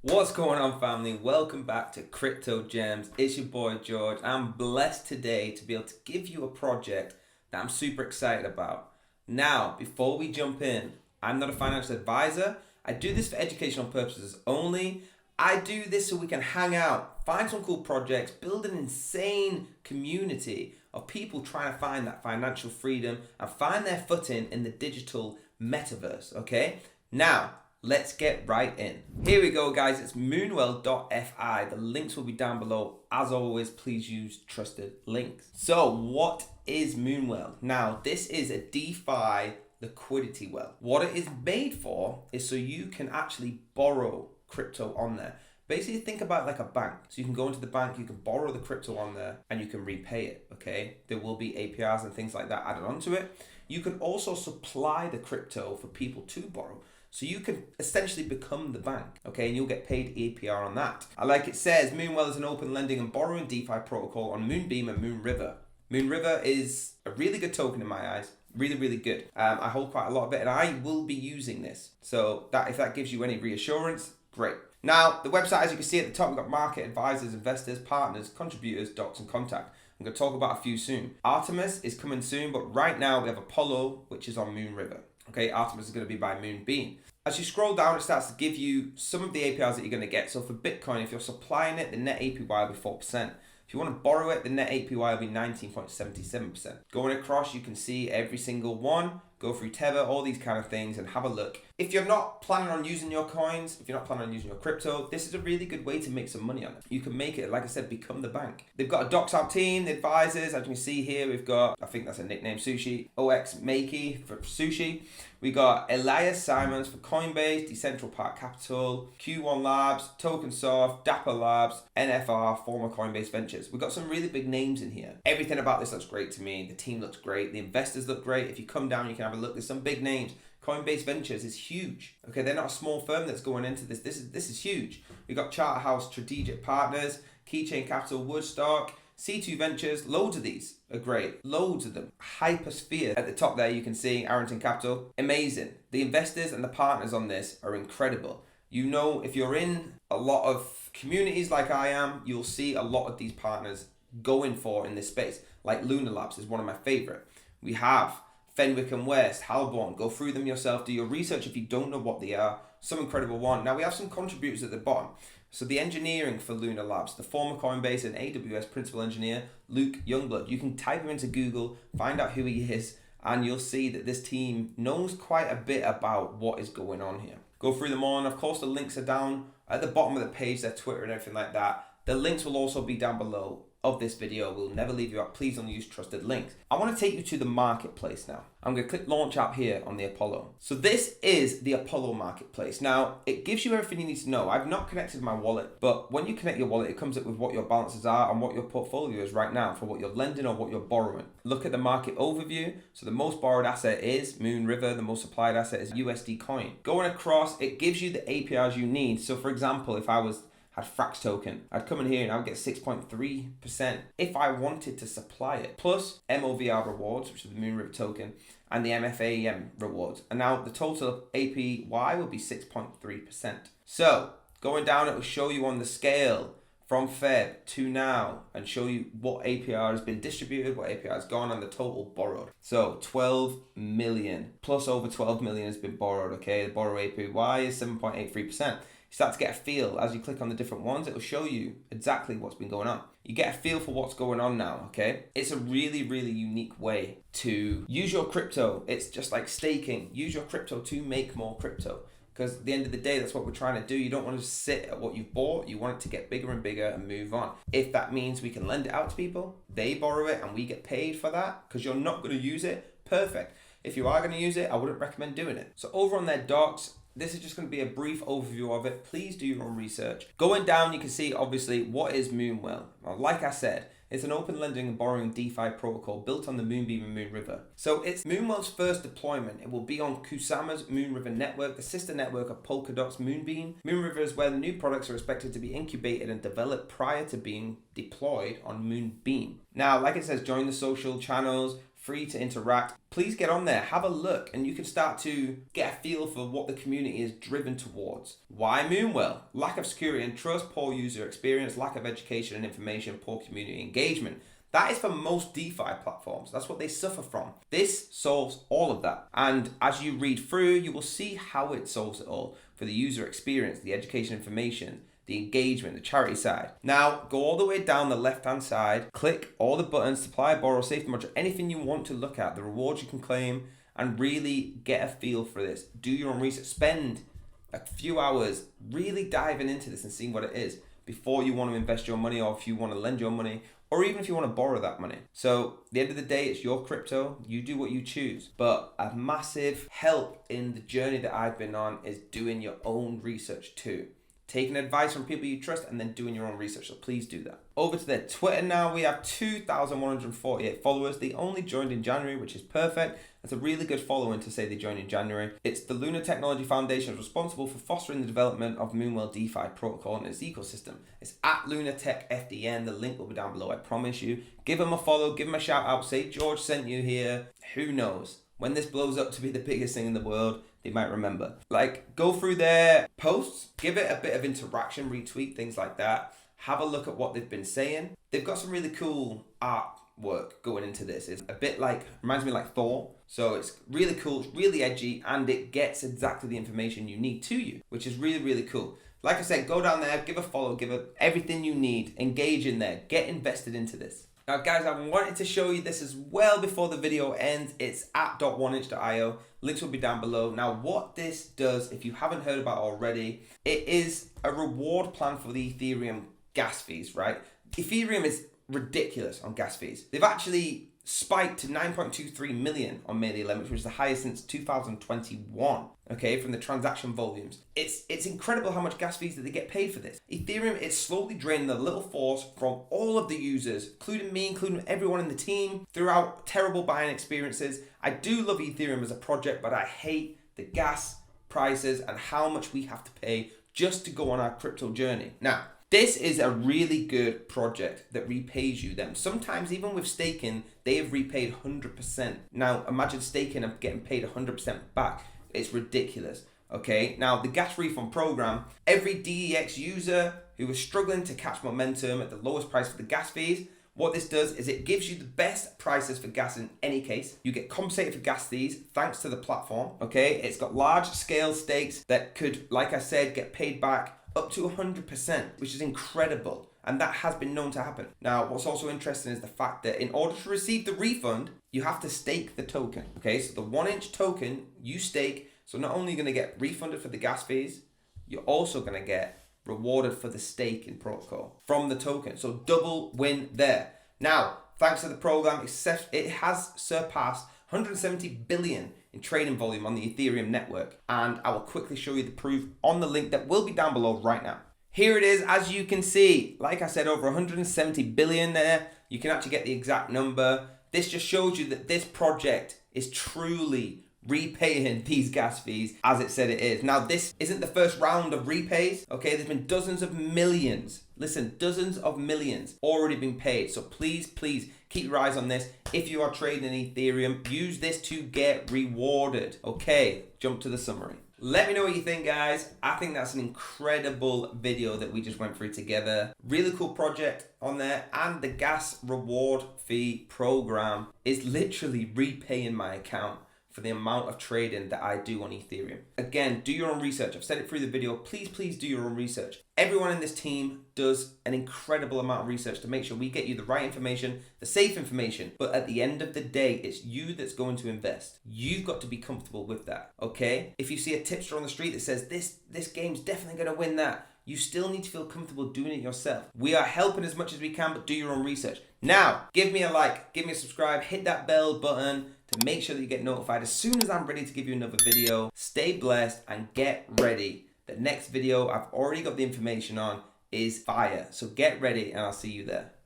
What's going on, family? Welcome back to Crypto Gems. It's your boy George. I'm blessed today to be able to give you a project that I'm super excited about. Now, before we jump in, I'm not a financial advisor. I do this for educational purposes only. I do this so we can hang out, find some cool projects, build an insane community of people trying to find that financial freedom and find their footing in the digital metaverse, okay? Now, let's get right in. Here we go, guys. It's moonwell.fi. The links will be down below. As always, please use trusted links. So what is Moonwell? Now, this is a DeFi liquidity well. What it is made for is so you can actually borrow crypto on there. Basically, think about it like a bank. So you can go into the bank, you can borrow the crypto on there, and you can repay it, okay? There will be APRs and things like that added onto it. You can also supply the crypto for people to borrow. So you can essentially become the bank, okay? And you'll get paid APR on that. Like it says, Moonwell is an open lending and borrowing DeFi protocol on Moonbeam and Moonriver. Moonriver is a really good token in my eyes. Really, really good. I hold quite a lot of it and I will be using this. So that if that gives you any reassurance, great. Now, the website, as you can see at the top, we've got market advisors, investors, partners, contributors, docs, and contact. I'm going to talk about a few soon. Artemis is coming soon, but right now we have Apollo, which is on Moonriver. Okay, Artemis is going to be by Moonbeam. As you scroll down, it starts to give you some of the APRs that you're going to get. So for Bitcoin, if you're supplying it, the net APY will be 4%. If you want to borrow it, the net APY will be 19.77%. Going across, you can see every single one. Go through Tether, all these kind of things, and have a look. If you're not planning on using your coins, if you're not planning on using your crypto, this is a really good way to make some money on it. You can make it, like I said, become the bank. They've got a docs out team, the advisors, as you can see here, we've got, I think that's a nickname, Sushi, OX Makey for Sushi. We got Elias Simons for Coinbase, Decentral Park Capital, Q1 Labs, TokenSoft, Dapper Labs, NFR, former Coinbase Ventures. We've got some really big names in here. Everything about this looks great to me. The team looks great. The investors look great. If you come down, you can have a look. There's some big names. Coinbase Ventures is huge. Okay, they're not a small firm that's going into this. This is huge. We've got Charterhouse Strategic Partners, Keychain Capital, Woodstock, C2 Ventures, loads of these are great. Loads of them. Hypersphere at the top there, you can see Arrington Capital. Amazing. The investors and the partners on this are incredible. You know, if you're in a lot of communities like I am, you'll see a lot of these partners going for in this space. Like Lunar Labs is one of my favorite. We have Fenwick and West, Halborn. Go through them yourself. Do your research if you don't know what they are. Some incredible one. Now we have some contributors at the bottom. So the engineering for Lunar Labs, the former Coinbase and AWS principal engineer, Luke Youngblood. You can type him into Google, find out who he is, and you'll see that this team knows quite a bit about what is going on here. Go through them all, and of course the links are down at the bottom of the page, their Twitter and everything like that. The links will also be down below of this video. We'll never leave you out. Please don't use trusted links. I want to take you to the marketplace now. I'm going to click launch app here on the Apollo. So this is the Apollo marketplace. Now, it gives you everything you need to know. I've not connected my wallet, but when you connect your wallet, it comes up with what your balances are and what your portfolio is right now for what you're lending or what you're borrowing. Look at the market overview. So the most borrowed asset is Moonriver. The most supplied asset is USD coin. Going across, it gives you the APRs you need. So for example, if I had Frax token, I'd come in here and I would get 6.3% if I wanted to supply it. Plus MOVR rewards, which is the Moonriver token, and the MFAM rewards. And now the total APY will be 6.3%. So going down, it will show you on the scale from Feb to now and show you what APR has been distributed, what APR has gone, and the total borrowed. So 12 million, plus over 12 million has been borrowed, okay? The borrow APY is 7.83%. You start to get a feel as you click on the different ones. It will show you exactly what's been going on. You get a feel for what's going on now, okay? It's a really, really unique way to use your crypto. It's just like staking. Use your crypto to make more crypto. Because at the end of the day, that's what we're trying to do. You don't want to just sit at what you've bought. You want it to get bigger and bigger and move on. If that means we can lend it out to people, they borrow it and we get paid for that because you're not going to use it, perfect. If you are going to use it, I wouldn't recommend doing it. So over on their docs, this is just going to be a brief overview of it. Please do your own research. Going down, you can see obviously what is Moonwell. Well, like I said, it's an open lending and borrowing DeFi protocol built on the Moonbeam and Moonriver. So it's Moonwell's first deployment. It will be on Kusama's Moonriver network, the sister network of Polkadot's Moonbeam. Moonriver is where the new products are expected to be incubated and developed prior to being deployed on Moonbeam. Now, like it says, join the social channels, free to interact. Please get on there, have a look, and you can start to get a feel for what the community is driven towards. Why Moonwell? Lack of security and trust, poor user experience, lack of education and information, poor community engagement. That is for most DeFi platforms. That's what they suffer from. This solves all of that. And as you read through, you will see how it solves it all for the user experience, the education information, the engagement, the charity side. Now, go all the way down the left-hand side, click all the buttons, supply, borrow, safety module, anything you want to look at, the rewards you can claim, and really get a feel for this. Do your own research. Spend a few hours really diving into this and seeing what it is before you want to invest your money, or if you want to lend your money, or even if you want to borrow that money. So at the end of the day, it's your crypto. You do what you choose. But a massive help in the journey that I've been on is doing your own research too. Taking advice from people you trust and then doing your own research. So please do that. Over to their Twitter now. We have 2,148 followers. They only joined in January, which is perfect. That's a really good following to say they joined in January. It's the Luna Technology Foundation is responsible for fostering the development of Moonwell DeFi protocol and its ecosystem. It's at Lunatech FDN. The link will be down below, I promise you. Give them a follow, give them a shout out, say George sent you here. Who knows? When this blows up to be the biggest thing in the world, they might remember. Like, go through their posts, give it a bit of interaction, retweet, things like that. Have a look at what they've been saying. They've got some really cool artwork going into this. It's a bit like, reminds me like Thor. So it's really cool, it's really edgy, and it gets exactly the information you need to you, which is really, really cool. Like I said, go down there, give a follow, give it everything you need, engage in there, get invested into this. Now guys, I wanted to show you this as well before the video ends. It's at .oneinch.io. Links will be down below. Now what this does, if you haven't heard about it already, it is a reward plan for the Ethereum gas fees, right? Ethereum is ridiculous on gas fees. They've actually spiked to 9.23 million on May the 11th, which is the highest since 2021, okay, from the transaction volumes. It's incredible how much gas fees that they get paid for this. Ethereum is slowly draining the little force from all of the users, including me, including everyone in the team, throughout terrible buying experiences. I do love Ethereum as a project, but I hate the gas prices and how much we have to pay just to go on our crypto journey. Now, this is a really good project that repays you them. Sometimes even with staking, they have repaid 100%. Now imagine staking and getting paid 100% back. It's ridiculous. Okay, now the gas refund program, every DEX user who is struggling to catch momentum at the lowest price for the gas fees, what this does is it gives you the best prices for gas in any case. You get compensated for gas fees thanks to the platform. Okay, it's got large scale stakes that could, like I said, get paid back up to 100%, which is incredible. And that has been known to happen. Now, what's also interesting is the fact that in order to receive the refund, you have to stake the token. Okay, so the 1inch token you stake. So not only are you going to get refunded for the gas fees, you're also going to get rewarded for the stake in protocol from the token. So double win there. Now, thanks to the program, it has surpassed 170 billion in trading volume on the Ethereum network. And I will quickly show you the proof on the link that will be down below right now. Here it is, as you can see, like I said, over 170 billion there. You can actually get the exact number. This just shows you that this project is truly repaying these gas fees as it said it is. Now, this isn't the first round of repays, okay? There's been dozens of millions, listen, dozens of millions already been paid. So please, please keep your eyes on this. If you are trading in Ethereum, use this to get rewarded. Okay, jump to the summary. Let me know what you think, guys. I think that's an incredible video that we just went through together. Really cool project on there. And the gas reward fee program is literally repaying my account for the amount of trading that I do on Ethereum. Again, do your own research. I've said it through the video. Please, please do your own research. Everyone in this team does an incredible amount of research to make sure we get you the right information, the safe information. But at the end of the day, it's you that's going to invest. You've got to be comfortable with that, okay? If you see a tipster on the street that says, this game's definitely gonna win that, you still need to feel comfortable doing it yourself. We are helping as much as we can, but do your own research. Now, give me a like, give me a subscribe, hit that bell button to make sure that you get notified as soon as I'm ready to give you another video. Stay blessed and get ready. The next video I've already got the information on is fire. So get ready and I'll see you there.